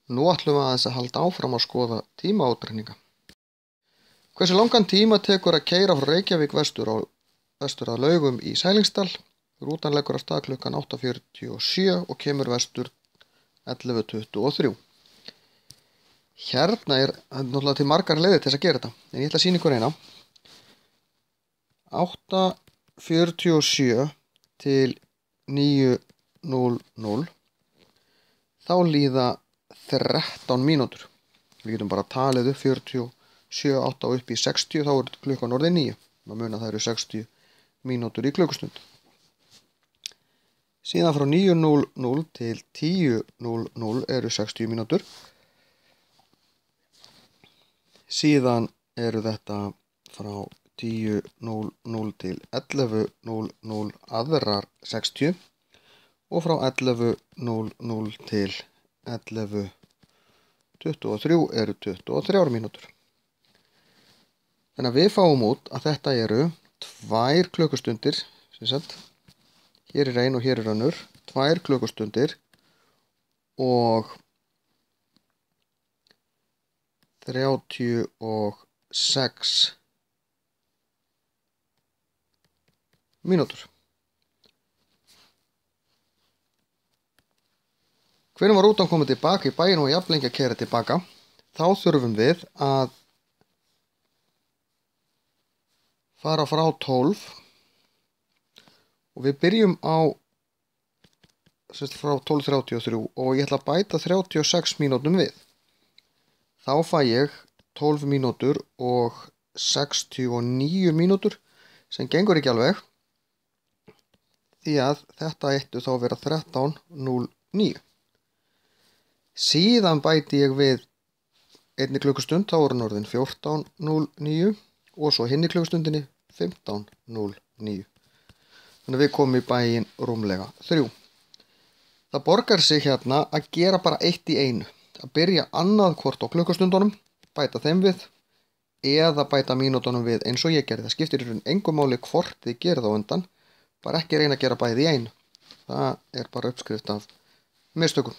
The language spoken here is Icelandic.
Nú ætlum við aðeins að halda áfram að skoða tímaútreikninga. Hversu langan tíma tekur að keyra frá Reykjavík vestur að Laugum í Sælingsdal? Rútan leggur af stað klukkan 8:47 og kemur vestur 11:23. Hérna er náttúrulega til margar leiðir til þess að gera þetta, en ég ætla að sýna ykkur eina. 8:47 til 9:00, þá líða 13 mínútur. Við getum bara talið upp 47, 8 upp í 60, þá er klukkan orðið 9. Maður muna að það eru 60 mínútur í klukkustund. Síðan frá 9:00 til 10:00 eru 60 mínútur. Síðan eru þetta frá 10:00 til 11:00 aðrar 60 og frá 11:00 til 11:23 eru 23 mínútur. Þannig að við fáum út að þetta eru 2 klukkustundir, sem sagt, hér er ein og hér er önnur, 2 klukkustundir og 36 mínútur. Hvenær var rútan komið tilbaka í bæinn og jafn lengi að keyra tilbaka, þá þurfum við að fara frá 12 og við byrjum á frá 12:33 og ég ætla að bæta 36 mínútum við. Þá fæ ég 12 mínútur og 69 mínútur sem gengur ekki alveg því að þetta ættu þá að vera 13:09. Síðan bæti ég við 1 klukkustund, þá er hann orðin 14:09 og svo hinni klukkustundinni 15:09. Þannig að við komum í bæinn rúmlega 3. Það borgar sig hérna að gera bara eitt í einu. Að byrja annað hvort á klukkustundunum, bæta þeim við, eða bæta mínútunum við eins og ég gerði. Það skiptir í raun engu máli hvort þið gerið á undan, bara ekki reyna að gera bæði í einu. Það er bara uppskrift af mistökum.